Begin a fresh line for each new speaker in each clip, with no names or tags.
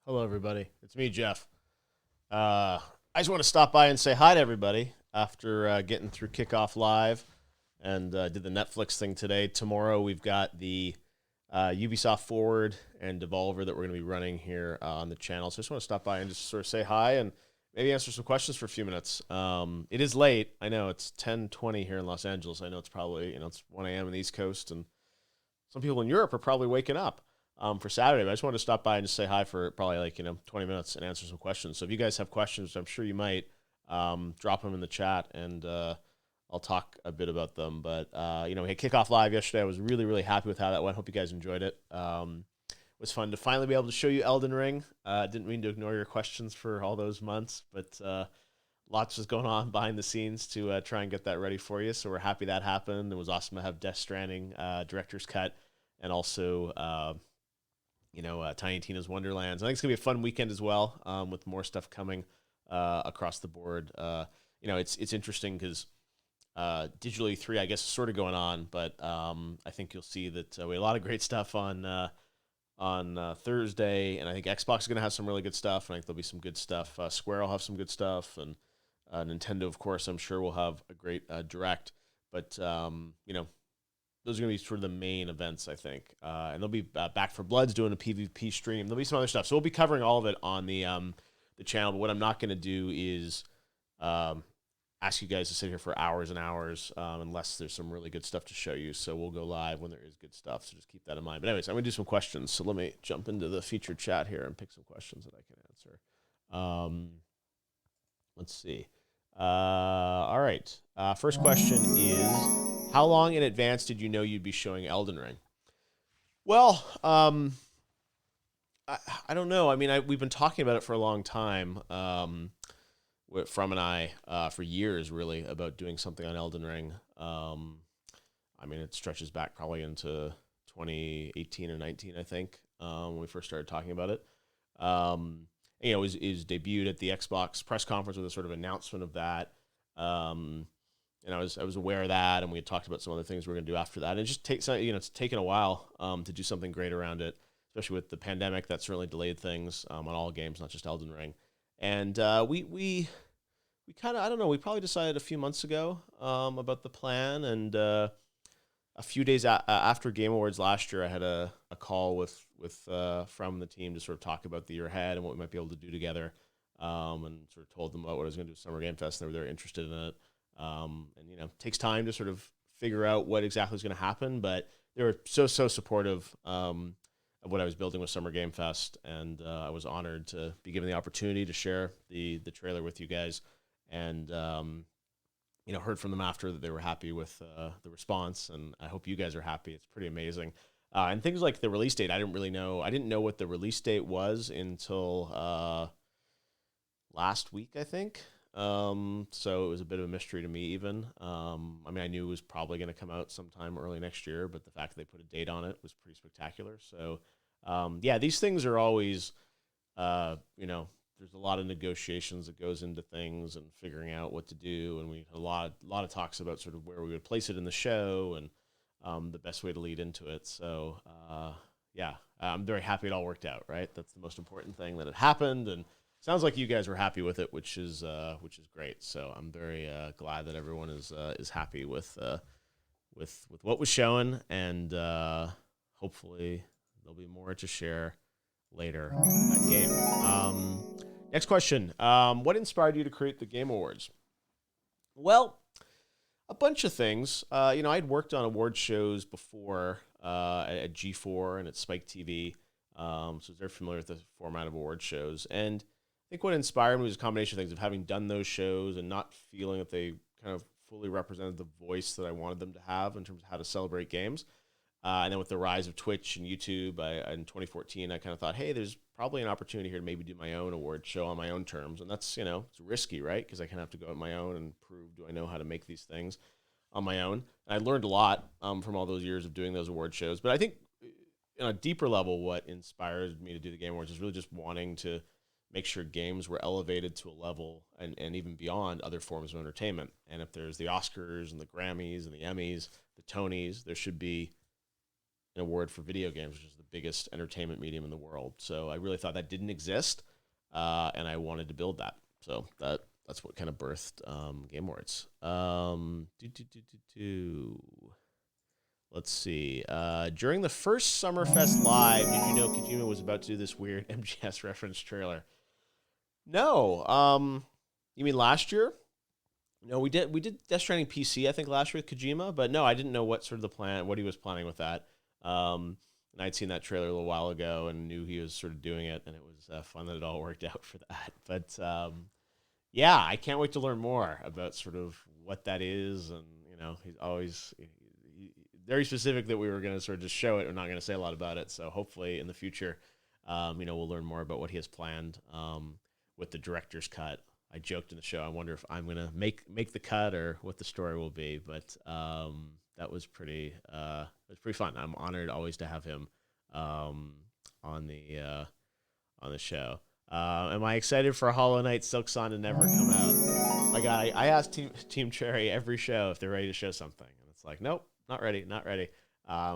Hello, everybody. It's me, Jeff. I just want to stop by and say hi to everybody after getting through Kickoff Live and did the Netflix thing today. Tomorrow, we've got the Ubisoft Forward and Devolver that we're going to be running here on the channel. So I just want to stop by and just sort of say hi and maybe answer some questions for a few minutes. It is late. I know it's 10:20 here in Los Angeles. I know it's probably, it's 1 a.m. on the East Coast, and some people in Europe are probably waking up for Saturday. But I just wanted to stop by and just say hi for probably 20 minutes and answer some questions. So if you guys have questions, which I'm sure you might, drop them in the chat and I'll talk a bit about them. But we had Kickoff Live yesterday. I was really, really happy with how that went. Hope you guys enjoyed it. It was fun to finally be able to show you Elden Ring. Didn't mean to ignore your questions for all those months, but lots was going on behind the scenes to try and get that ready for you. So we're happy that happened. It was awesome to have Death Stranding director's cut, and also Tiny Tina's Wonderlands. I think it's gonna be a fun weekend as well, with more stuff coming across the board. It's interesting because Digital E3, I guess, is sort of going on, but I think you'll see that we had a lot of great stuff on Thursday, and I think Xbox is going to have some really good stuff. I think there'll be some good stuff. Square will have some good stuff, and Nintendo, of course, I'm sure will have a great direct. But those are going to be sort of the main events, I think. And they'll be Back for Blood's doing a PvP stream. There'll be some other stuff, so we'll be covering all of it on the channel. But what I'm not going to do is ask you guys to sit here for hours and hours unless there's some really good stuff to show you. So we'll go live when there is good stuff. So just keep that in mind. But anyways, I'm going to do some questions. So let me jump into the featured chat here and pick some questions that I can answer. Let's see. All right. First question is, how long in advance did you know you'd be showing Elden Ring? Well, I don't know. I mean, we've been talking about it for a long time. From and I for years, really, about doing something on Elden Ring. It stretches back probably into 2018 or 19, I think, when we first started talking about it. It was debuted at the Xbox press conference with a sort of announcement of that. And I was aware of that, and we had talked about some other things we were going to do after that. And it just takes, it's taken a while to do something great around it, especially with the pandemic. That certainly delayed things on all games, not just Elden Ring. And we kind of, I don't know, we probably decided a few months ago about the plan. And a few days after Game Awards last year, I had a call with from the team to sort of talk about the year ahead and what we might be able to do together, and sort of told them about what I was going to do at Summer Game Fest, and they were very interested in it. It takes time to sort of figure out what exactly is going to happen, but they were so supportive of what I was building with Summer Game Fest, and I was honored to be given the opportunity to share the trailer with you guys, and heard from them after that they were happy with the response, and I hope you guys are happy. It's pretty amazing. And things like the release date, I didn't know what the release date was until last week, I think. So it was a bit of a mystery to me even. I knew it was probably going to come out sometime early next year, but the fact that they put a date on it was pretty spectacular. So, these things are always, there's a lot of negotiations that goes into things and figuring out what to do. And we had a lot of talks about sort of where we would place it in the show and the best way to lead into it. So, I'm very happy it all worked out, right? That's the most important thing, that it happened, and sounds like you guys were happy with it, which is great. So I'm very glad that everyone is happy with what was shown, and hopefully there'll be more to share later in that game. Next question: what inspired you to create the Game Awards? Well, a bunch of things. I'd worked on award shows before at G4 and at Spike TV, so I was very familiar with the format of award shows. And I think what inspired me was a combination of things, of having done those shows and not feeling that they kind of fully represented the voice that I wanted them to have in terms of how to celebrate games. And then with the rise of Twitch and YouTube in 2014, I kind of thought, hey, there's probably an opportunity here to maybe do my own award show on my own terms. And that's, it's risky, right? Because I kind of have to go on my own and prove, do I know how to make these things on my own? And I learned a lot from all those years of doing those award shows. But I think on a deeper level, what inspired me to do the Game Awards is really just wanting to make sure games were elevated to a level and even beyond other forms of entertainment. And if there's the Oscars and the Grammys and the Emmys, the Tonys, there should be an award for video games, which is the biggest entertainment medium in the world. So I really thought that didn't exist, and I wanted to build that. So that's what kind of birthed Game Awards. Let's see. During the first Summerfest Live, did you know Kojima was about to do this weird MGS reference trailer? No. You mean last year? No, we did Death Stranding PC, I think, last year with Kojima, but no, I didn't know what sort of the plan, what he was planning with that. And I'd seen that trailer a little while ago and knew he was sort of doing it, and it was fun that it all worked out for that. But yeah, I can't wait to learn more about sort of what that is, and he's always very specific that we were going to sort of just show it. We're not going to say a lot about it, so hopefully in the future, we'll learn more about what he has planned with the director's cut. I joked in the show, I wonder if I'm going to make the cut or what the story will be, but that was pretty fun. I'm honored always to have him on the show. Am I excited for Hollow Knight Silksong to never come out? Like I asked Team Cherry every show if they're ready to show something, and it's like, nope, not ready.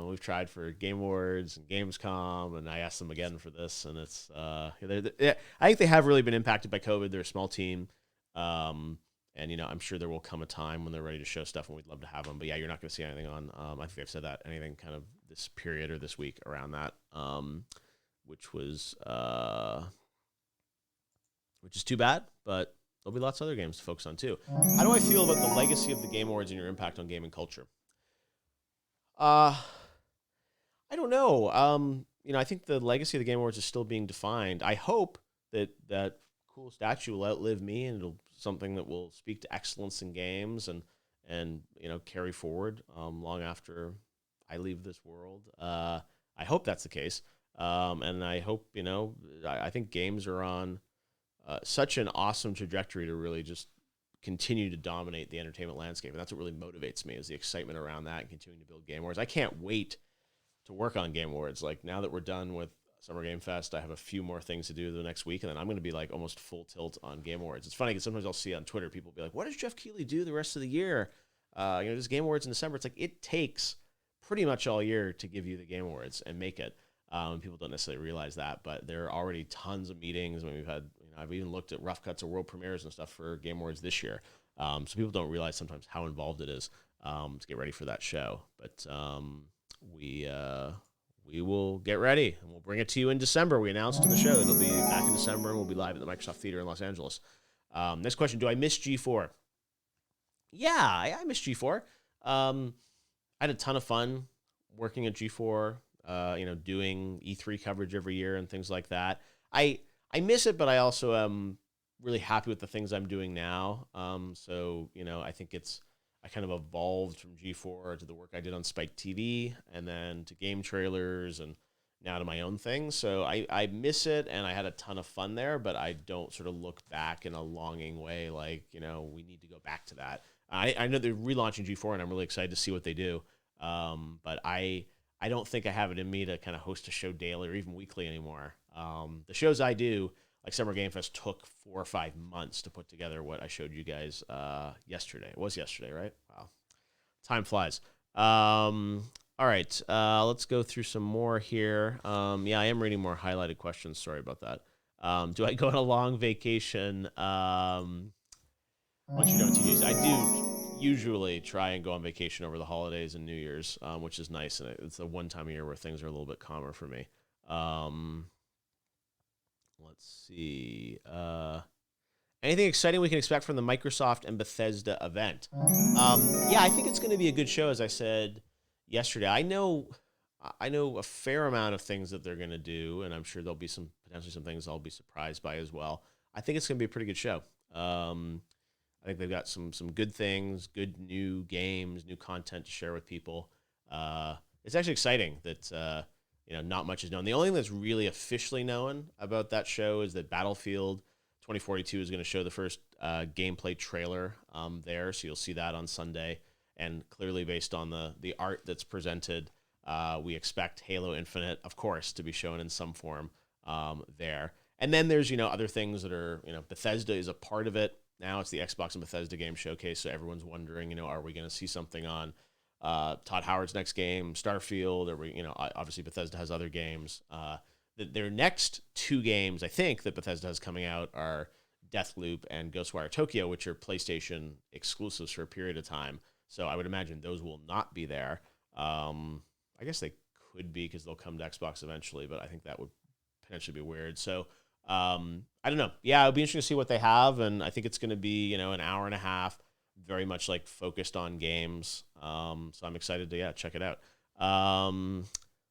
We've tried for Game Awards and Gamescom, and I asked them again for this, and it's I think they have really been impacted by COVID. They're a small team, and I'm sure there will come a time when they're ready to show stuff, and we'd love to have them. But yeah, you're not going to see anything on. I think I've said that anything kind of this period or this week around that, which is too bad, but there'll be lots of other games to focus on too. How do I feel about the legacy of the Game Awards and your impact on gaming culture? I don't know. I think the legacy of the Game Awards is still being defined. I hope that cool statue will outlive me, and it'll be something that will speak to excellence in games and carry forward long after I leave this world. I hope that's the case. And I hope, I think games are on such an awesome trajectory to really just continue to dominate the entertainment landscape. And that's what really motivates me, is the excitement around that and continuing to build Game Awards. I can't wait to work on Game Awards. Like, now that we're done with Summer Game Fest, I have a few more things to do the next week, and then I'm going to be like almost full tilt on Game Awards. It's funny because sometimes I'll see on Twitter people be like, what does Geoff Keighley do the rest of the year? There's Game Awards in December. It's like, it takes pretty much all year to give you the Game Awards and make it. People don't necessarily realize that, but there are already tons of meetings. I mean, we've had, I've even looked at rough cuts of world premieres and stuff for Game Awards this year. So people don't realize sometimes how involved it is to get ready for that show. But we will get ready, and we'll bring it to you in December. We announced in the show that it'll be back in December, and we'll be live at the Microsoft Theater in Los Angeles. Next question: do I miss G4? Yeah, I miss G4. I had a ton of fun working at G4. Doing E3 coverage every year and things like that. I miss it, but I also am really happy with the things I'm doing now. I think I kind of evolved from G4 to the work I did on Spike TV, and then to game trailers, and now to my own thing. So I miss it, and I had a ton of fun there, but I don't sort of look back in a longing way like, we need to go back to that. I know they're relaunching G4, and I'm really excited to see what they do. But I don't think I have it in me to kind of host a show daily or even weekly anymore. The shows I do, like Summer Game Fest, took 4 or 5 months to put together what I showed you guys yesterday. It was yesterday, right? Wow. Time flies. All right. Let's go through some more here. I am reading more highlighted questions. Sorry about that. Do I go on a long vacation once you're done with TJs? I do usually try and go on vacation over the holidays and New Year's, which is nice. And it's the one time of year where things are a little bit calmer for me. Let's see. Anything exciting we can expect from the Microsoft and Bethesda event? I think it's going to be a good show, as I said yesterday. I know a fair amount of things that they're going to do, and I'm sure there'll be potentially some things I'll be surprised by as well. I think it's going to be a pretty good show. I think they've got some good things, good new games, new content to share with people. It's actually exciting that not much is known. The only thing that's really officially known about that show is that Battlefield 2042 is going to show the first gameplay trailer there, so you'll see that on Sunday. And clearly, based on the art that's presented, we expect Halo Infinite, of course, to be shown in some form there. And then there's other things that are Bethesda is a part of it. Now it's the Xbox and Bethesda Game Showcase, so everyone's wondering, are we going to see something on Todd Howard's next game, Starfield, or obviously Bethesda has other games. Their next 2 games, I think, that Bethesda has coming out are Deathloop and Ghostwire Tokyo, which are PlayStation exclusives for a period of time. So I would imagine those will not be there. I guess they could be because they'll come to Xbox eventually, but I think that would potentially be weird. So I don't know. Yeah, it'll be interesting to see what they have, and I think it's going to be an hour and a half, very much like focused on games. So I'm excited to check it out.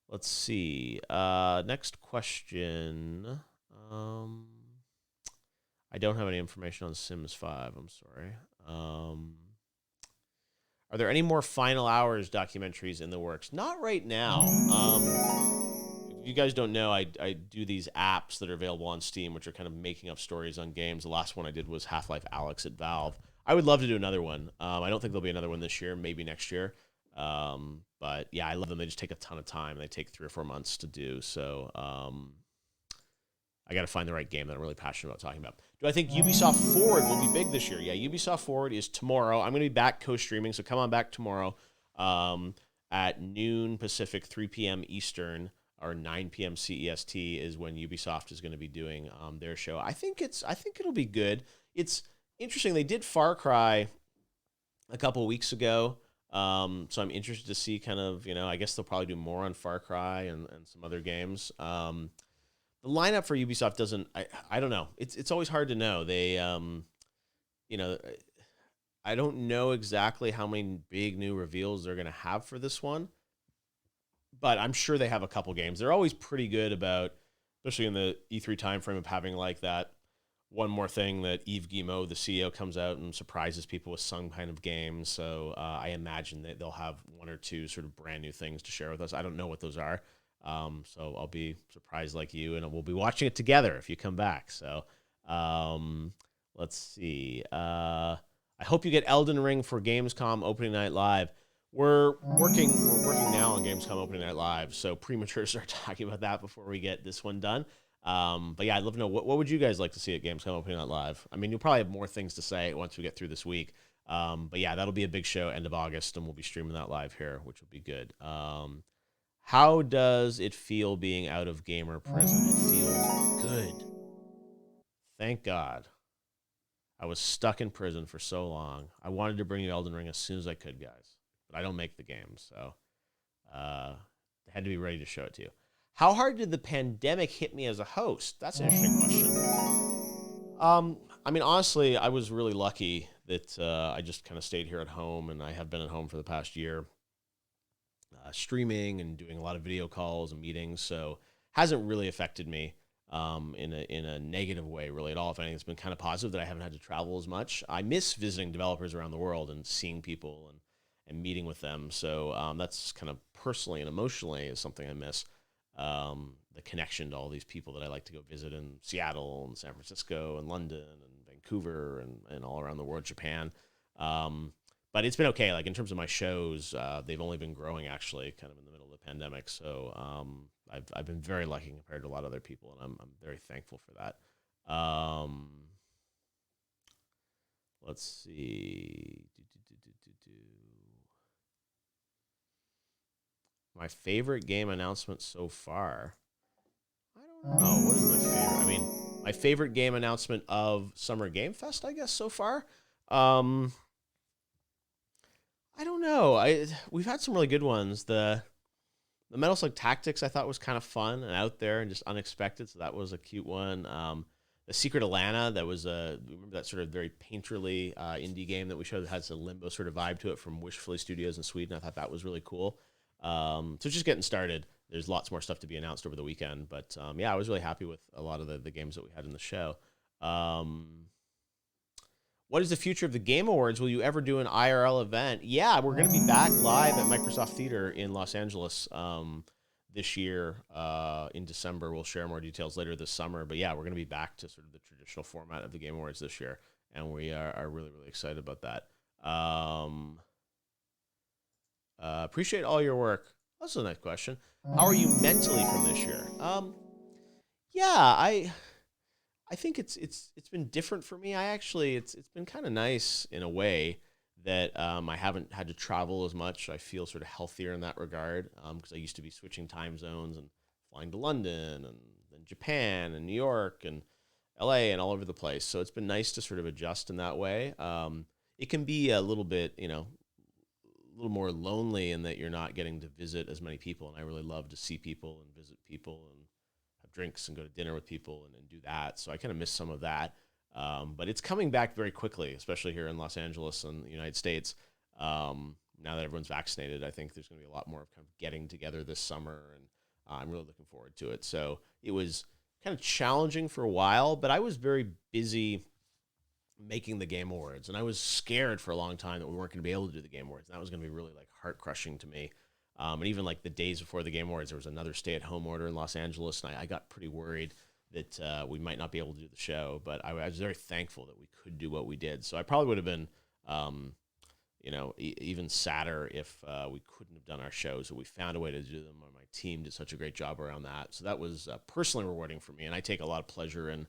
Let's see. Next question. I don't have any information on Sims 5. I'm sorry. Are there any more Final Hours documentaries in the works? Not right now. If you guys don't know, I do these apps that are available on Steam, which are kind of making up stories on games. The last one I did was Half-Life Alyx at Valve. I would love to do another one. I don't think there'll be another one this year, maybe next year. But yeah, I love them. They just take a ton of time. They take 3 or 4 months to do. So I got to find the right game that I'm really passionate about talking about. Do I think Ubisoft Forward will be big this year? Yeah, Ubisoft Forward is tomorrow. I'm going to be back co-streaming, so come on back tomorrow at noon Pacific, 3 p.m. Eastern, or 9 p.m. CEST is when Ubisoft is going to be doing their show. I think it'll be good. It's interesting. They did Far Cry a couple of weeks ago. So I'm interested to see kind of, I guess they'll probably do more on Far Cry and some other games. The lineup for Ubisoft doesn't, I don't know. It's always hard to know. They, I don't know exactly how many big new reveals they're going to have for this one, but I'm sure they have a couple games. They're always pretty good about, especially in the E3 timeframe, of having like that one more thing that Yves Guillemot, the CEO, comes out and surprises people with some kind of game. So I imagine that they'll have 1 or 2 sort of brand new things to share with us. I don't know what those are. So I'll be surprised like you, and we'll be watching it together if you come back. So let's see. I hope you get Elden Ring for Gamescom opening night live. We're working now on Gamescom opening night live, so premature to start talking about that before we get this one done. But yeah, I'd love to know what would you guys like to see at Gamescom opening night live? I mean, you'll probably have more things to say once we get through this week. But yeah, that'll be a big show end of August, and we'll be streaming that live here, which will be good. How does it feel being out of gamer prison? It feels good. Thank God. I was stuck in prison for so long. I wanted to bring you Elden Ring as soon as I could, guys. But I don't make the game, so I had to be ready to show it to you. How hard did the pandemic hit me as a host? That's an interesting question. I mean, honestly, I was really lucky that I just kind of stayed here at home, and I have been at home for the past year. Streaming and doing a lot of video calls and meetings, so hasn't really affected me in a negative way really at all. If anything, it's been kind of positive that I haven't had to travel as much. I miss visiting developers around the world and seeing people and meeting with them. So that's kind of personally and emotionally is something I miss. The connection to all these people that I like to go visit in Seattle and San Francisco and London and Vancouver and all around the world, Japan. But it's been okay. Like in terms of my shows, they've only been growing actually kind of in the middle of the pandemic. So I've been very lucky compared to a lot of other people, and I'm very thankful for that. Let's see. My favorite game announcement so far. I don't know. What is my favorite? I mean, my favorite game announcement of Summer Game Fest, I guess, so far. I don't know. We've had some really good ones. The Metal Slug Tactics I thought was kind of fun and out there and just unexpected, so that was a cute one. The Secret of Lana, that was remember that sort of very painterly indie game that we showed that had some limbo sort of vibe to it from Wishfully Studios in Sweden. I thought that was really cool. So it's just getting started. There's lots more stuff to be announced over the weekend, but yeah, I was really happy with a lot of the games that we had in the show. What is the future of the Game Awards? Will you ever do an IRL event? Yeah, we're going to be back live at Microsoft Theater in Los Angeles this year in December. We'll share more details later this summer. But yeah, we're going to be back to sort of the traditional format of the Game Awards this year, and we are really, really excited about that. Appreciate all your work. That's a nice question. How are you mentally from this year? Yeah, I think it's been different for me. It's been kind of nice in a way that I haven't had to travel as much. I feel sort of healthier in that regard because I used to be switching time zones and flying to London and then Japan and New York and LA and all over the place. So it's been nice to sort of adjust in that way. It can be a little bit, a little more lonely in that you're not getting to visit as many people. And I really love to see people and visit people and have drinks and go to dinner with people and do that. So I kind of miss some of that. But it's coming back very quickly, especially here in Los Angeles and the United States. Now that everyone's vaccinated, I think there's going to be a lot more of kind of getting together this summer, and I'm really looking forward to it. So it was kind of challenging for a while, but I was very busy making the Game Awards, and I was scared for a long time that we weren't going to be able to do the Game Awards. And that was going to be really like heart crushing to me. And even like the days before the Game Awards, there was another stay-at-home order in Los Angeles, and I got pretty worried that we might not be able to do the show. But I was very thankful that we could do what we did. So I probably would have been, even sadder if we couldn't have done our shows. So we found a way to do them. My team did such a great job around that. So that was personally rewarding for me, and I take a lot of pleasure in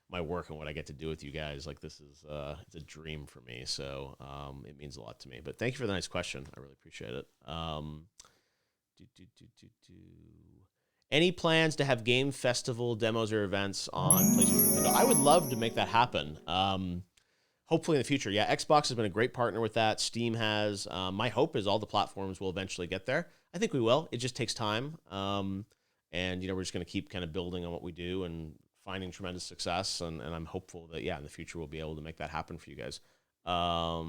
my work and what I get to do with you guys. Like this is it's a dream for me. So it means a lot to me. But thank you for the nice question. I really appreciate it. Any plans to have game festival demos or events on PlayStation Nintendo? I would love to make that happen. Hopefully in the future. Yeah, Xbox has been a great partner with that. Steam has. My hope is all the platforms will eventually get there. I think we will. It just takes time. And, we're just going to keep kind of building on what we do and finding tremendous success. And I'm hopeful that, in the future we'll be able to make that happen for you guys. A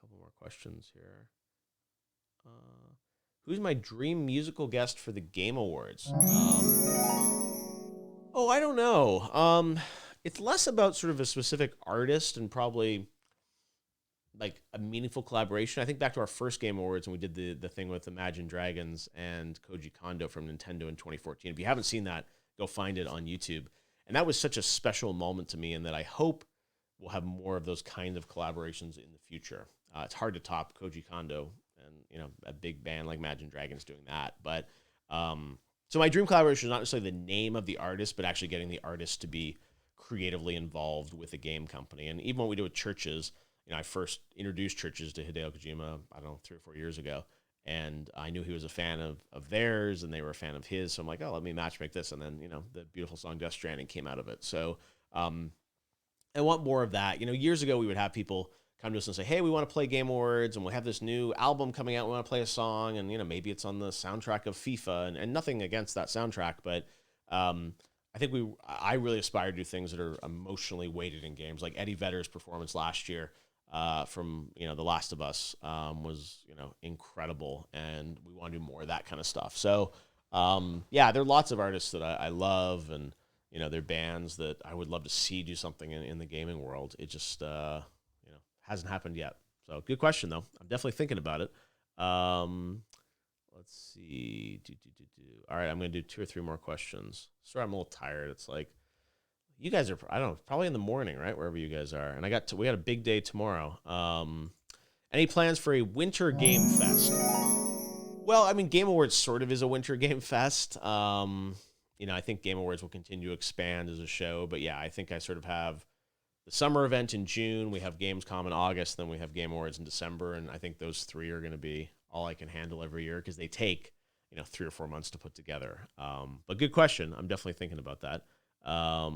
couple more questions here. Who's my dream musical guest for the Game Awards? I don't know. It's less about sort of a specific artist and probably like a meaningful collaboration. I think back to our first Game Awards when we did the thing with Imagine Dragons and Koji Kondo from Nintendo in 2014. If you haven't seen that, go find it on YouTube. And that was such a special moment to me, and that I hope we'll have more of those kind of collaborations in the future. It's hard to top Koji Kondo and a big band like Imagine Dragons doing that. But so my dream collaboration is not necessarily the name of the artist, but actually getting the artist to be creatively involved with a game company. And even what we do with Churches, I first introduced Churches to Hideo Kojima, I don't know, 3 or 4 years ago. And I knew he was a fan of theirs, and they were a fan of his. So I'm like, let me matchmake this. And then, the beautiful song Death Stranding came out of it. So I want more of that. Years ago, we would have people come to us and say, hey, we want to play Game Awards, and we'll have this new album coming out. We want to play a song, and, maybe it's on the soundtrack of FIFA, and nothing against that soundtrack. But I think I really aspire to do things that are emotionally weighted in games. Like Eddie Vedder's performance last year from The Last of Us was incredible, and we want to do more of that kind of stuff. So there are lots of artists that I love, and they're bands that I would love to see do something in the gaming world. It just hasn't happened yet. So good question though. I'm definitely thinking about it. Let's see. All right, I'm gonna do 2 or 3 more questions. Sorry, I'm a little tired. It's like you guys are, I don't know, probably in the morning, right? Wherever you guys are. And we got a big day tomorrow. Any plans for a winter game fest? Well, I mean, Game Awards sort of is a winter game fest. I think Game Awards will continue to expand as a show. But yeah, I think I sort of have the summer event in June. We have Gamescom in August. Then we have Game Awards in December. And I think those 3 are going to be all I can handle every year because they take, 3 or 4 months to put together. But good question. I'm definitely thinking about that. I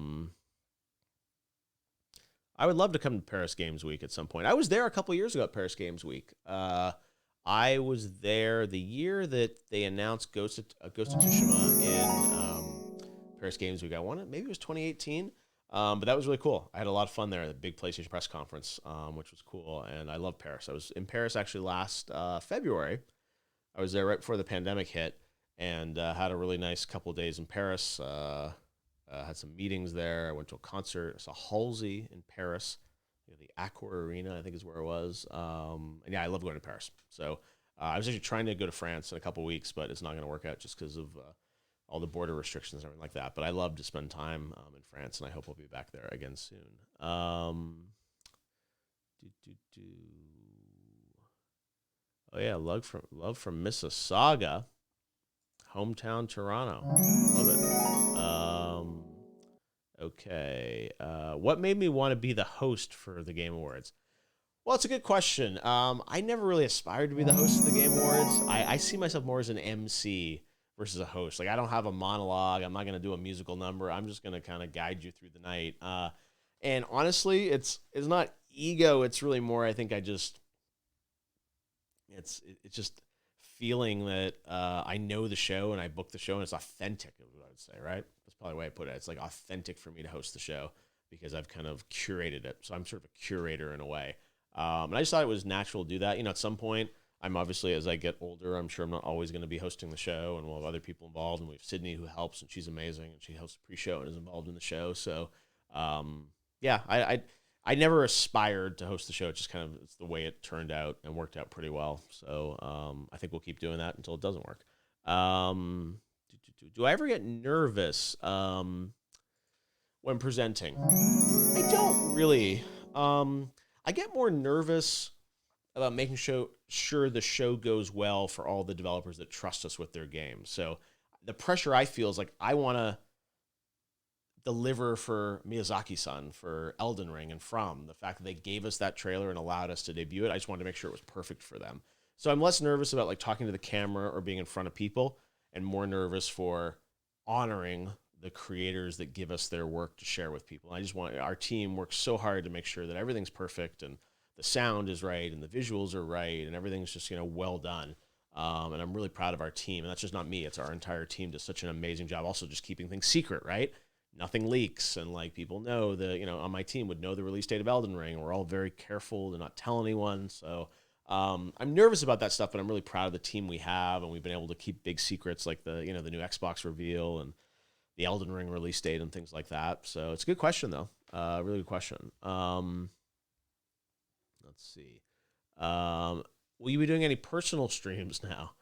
would love to come to Paris Games Week at some point. I was there a couple years ago at Paris Games Week. I was there the year that they announced Ghost of Tsushima in Paris Games Week. I want it. Maybe it was 2018. But that was really cool. I had a lot of fun there at the big PlayStation press conference, which was cool. And I love Paris. I was in Paris actually last February. I was there right before the pandemic hit, and had a really nice couple of days in Paris. Had some meetings there. I went to a concert. I saw Halsey in Paris. The Accor Arena, I think, is where it was. And yeah, I love going to Paris. So I was actually trying to go to France in a couple of weeks, but it's not going to work out just because of all the border restrictions and everything like that. But I love to spend time in France, and I hope I'll be back there again soon. Oh yeah, love from Mississauga, hometown Toronto. Love it. Okay. What made me want to be the host for the Game Awards? Well, it's a good question. I never really aspired to be the host of the Game Awards. I see myself more as an MC versus a host. Like, I don't have a monologue. I'm not going to do a musical number. I'm just going to kind of guide you through the night. And honestly, it's not ego. It's really more. I think it's just feeling that I know the show and I book the show and it's authentic. Is what I would say, right? That's probably the way I put it. It's like authentic for me to host the show because I've kind of curated it. So I'm sort of a curator in a way. And I just thought it was natural to do that. At some point, I'm obviously, as I get older, I'm sure I'm not always going to be hosting the show, and we'll have other people involved. And we have Sydney who helps, and she's amazing, and she hosts the pre-show and is involved in the show. So, yeah, I never aspired to host the show. It's just kind of it's the way it turned out and worked out pretty well. So, I think we'll keep doing that until it doesn't work. Do I ever get nervous when presenting? I don't really. I get more nervous about making sure the show goes well for all the developers that trust us with their games. So the pressure I feel is like I want to deliver for Miyazaki-san, for Elden Ring, and From. The fact that they gave us that trailer and allowed us to debut it, I just wanted to make sure it was perfect for them. So I'm less nervous about like talking to the camera or being in front of people, and more nervous for honoring the creators that give us their work to share with people. I just want our team works so hard to make sure that everything's perfect and the sound is right and the visuals are right and everything's just well done. And I'm really proud of our team, and that's just not me; it's our entire team does such an amazing job. Also, just keeping things secret, right? Nothing leaks, and like people know on my team would know the release date of Elden Ring. We're all very careful to not tell anyone. So I'm nervous about that stuff, but I'm really proud of the team we have, and we've been able to keep big secrets like the new Xbox reveal and the Elden Ring release date and things like that. So it's a good question, though. Really good question. Let's see. Will you be doing any personal streams now?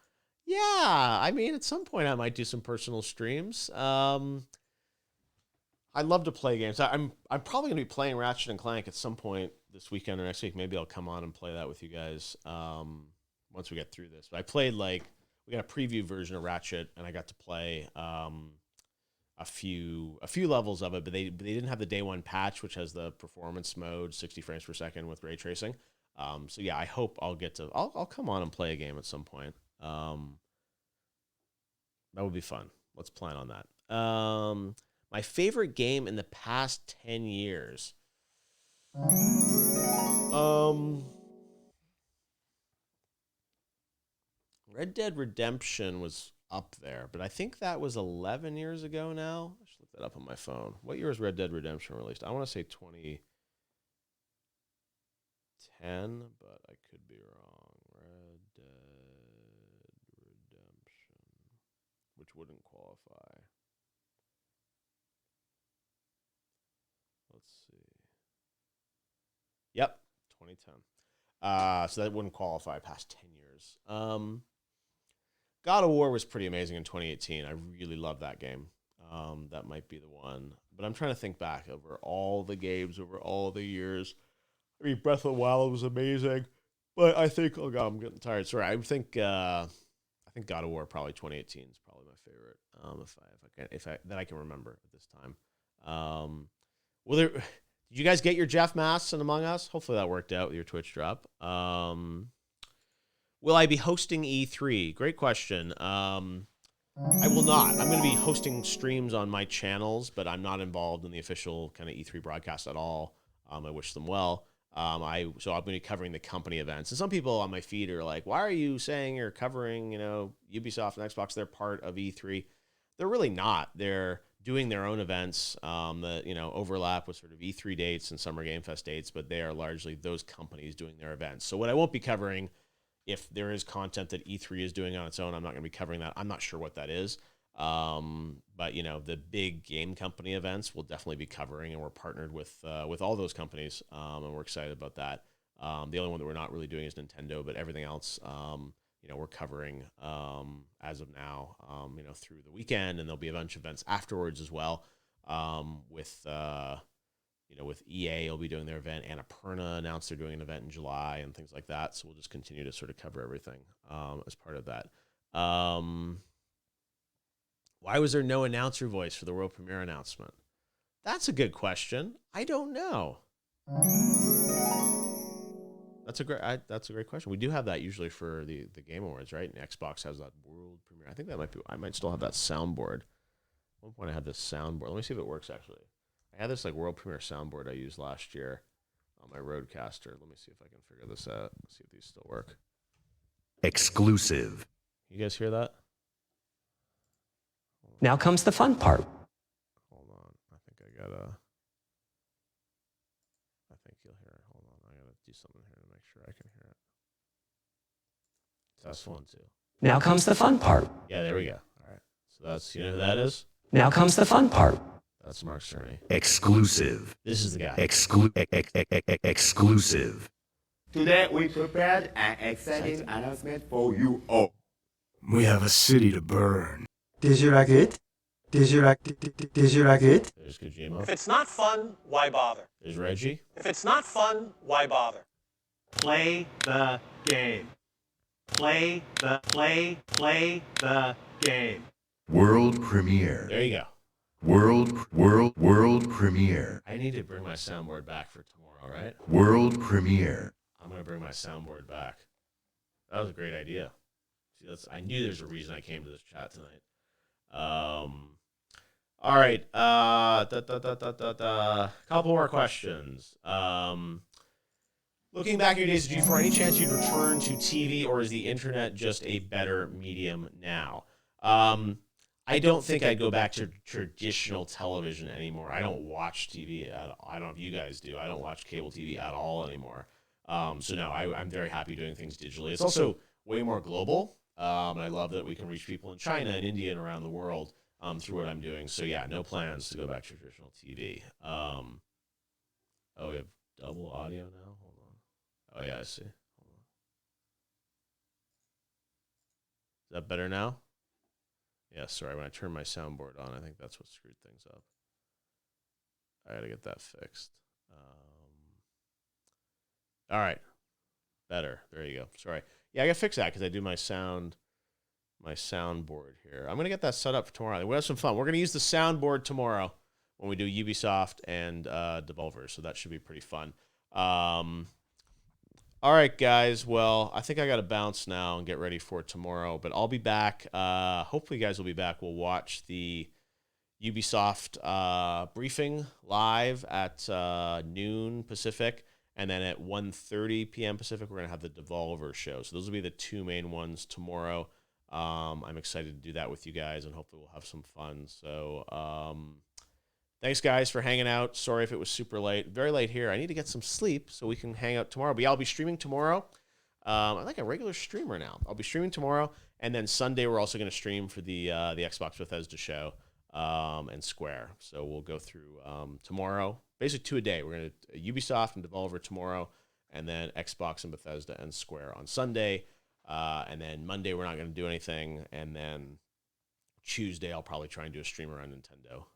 Yeah, I mean, at some point I might do some personal streams. I love to play games. I'm probably gonna be playing Ratchet and Clank at some point this weekend or next week. Maybe I'll come on and play that with you guys once we get through this. But I played we got a preview version of Ratchet, and I got to play a few levels of it, but they didn't have the day one patch, which has the performance mode, 60 frames per second with ray tracing. So yeah, I hope I'll come on and play a game at some point. That would be fun. Let's plan on that. My favorite game in the past 10 years. Red Dead Redemption was up there, but I think that was 11 years ago now. I should look that up on my phone. What year was Red Dead Redemption released? I want to say 2010, but I could be wrong. Red Dead Redemption, which wouldn't qualify. Let's see. Yep, 2010. So that wouldn't qualify past 10 years. God of War was pretty amazing in 2018. I really love that game. That might be the one. But I'm trying to think back over all the games, over all the years. I mean, Breath of the Wild was amazing. But I think, oh God, I'm getting tired. Sorry, I think God of War probably 2018 is probably my favorite. That I can remember at this time. Did you guys get your Jeff masks in Among Us? Hopefully that worked out with your Twitch drop. Will I be hosting E3? Great question. I will not. I'm going to be hosting streams on my channels, but I'm not involved in the official kind of E3 broadcast at all. I wish them well. So I'm going to be covering the company events. And some people on my feed are like, why are you saying you're covering, Ubisoft and Xbox? They're part of E3. They're really not. They're doing their own events that, overlap with sort of E3 dates and Summer Game Fest dates, but they are largely those companies doing their events. So what I won't be covering, if there is content that E3 is doing on its own, I'm not going to be covering that. I'm not sure what that is. But the big game company events we'll definitely be covering, and we're partnered with all those companies, and we're excited about that. The only one that we're not really doing is Nintendo, but everything else, we're covering as of now, through the weekend, and there'll be a bunch of events afterwards as well. With EA, will be doing their event. Annapurna announced they're doing an event in July and things like that. So we'll just continue to sort of cover everything as part of that. Why was there no announcer voice for the world premiere announcement? That's a good question. I don't know. That's a great question. We do have that usually for the Game Awards, right? And Xbox has that world premiere. I think that might be. I might still have that soundboard. At one point, I had this soundboard. Let me see if it works. Actually, I had this like world premiere soundboard I used last year on my Rodecaster. Let me see if I can figure this out. See if these still work.
Exclusive.
You guys hear that?
Now comes the fun part.
Hold on. I think I gotta. I think you'll hear it. Hold on. I gotta do something here to make sure I can hear it. Test 1, 2.
Now comes the fun part.
Yeah, there we go. All right. So that's, you know who that is?
Now comes the fun part.
That's Mark Cerny.
Exclusive.
This is the guy.
Exclusive.
Today we prepared an exciting announcement for you all.
We have a city to burn.
Did you like it? Did you like it?
There's Kojima.
If it's not fun, why bother?
There's Reggie.
If it's not fun, why bother?
Play the game. Play the game.
World premiere.
There you go.
World premiere.
I need to bring my soundboard back for tomorrow, right?
World premiere.
I'm going to bring my soundboard back. That was a great idea. See, I knew there's a reason I came to this chat tonight. All right. Couple more questions. Looking back at your days at G4, any chance you'd return to TV, or is the internet just a better medium now? I don't think I'd go back to traditional television anymore. I don't watch TV. I don't know if you guys do. I don't watch cable TV at all anymore. So no, I'm very happy doing things digitally. It's also way more global. And I love that we can reach people in China and India and around the world through what I'm doing. So yeah, no plans to go back to traditional TV. Oh, we have double audio now? Hold on. Oh yeah, I see. Hold on. Is that better now? Yeah, sorry, when I turned my soundboard on, I think that's what screwed things up. I gotta get that fixed. All right. Better. There you go. Sorry. Yeah, I gotta fix that because I do my soundboard here. I'm gonna get that set up for tomorrow. We'll have some fun. We're gonna use the soundboard tomorrow when we do Ubisoft and Devolver, so that should be pretty fun. All right, guys. Well, I think I got to bounce now and get ready for tomorrow, but I'll be back. Hopefully, you guys will be back. We'll watch the Ubisoft briefing live at noon Pacific, and then at 1:30 p.m. Pacific, we're going to have the Devolver show. So those will be the two main ones tomorrow. I'm excited to do that with you guys, and hopefully we'll have some fun. So thanks, guys, for hanging out. Sorry if it was super late. Very late here. I need to get some sleep so we can hang out tomorrow. But yeah, I'll be streaming tomorrow. I'm like a regular streamer now. I'll be streaming tomorrow. And then Sunday, we're also going to stream for the Xbox Bethesda show and Square. So we'll go through tomorrow. Basically 2 a day. We're going to Ubisoft and Devolver tomorrow. And then Xbox and Bethesda and Square on Sunday. And then Monday, we're not going to do anything. And then Tuesday, I'll probably try and do a stream around Nintendo.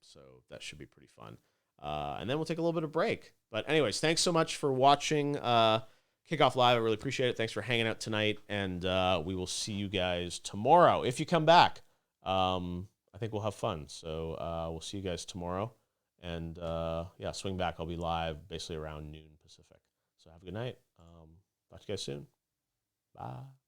So that should be pretty fun. And then we'll take a little bit of break. But anyways, thanks so much for watching Kickoff Live. I really appreciate it. Thanks for hanging out tonight. And we will see you guys tomorrow. If you come back, I think we'll have fun. So we'll see you guys tomorrow. And yeah, swing back. I'll be live basically around noon Pacific. So have a good night. Talk to you guys soon. Bye.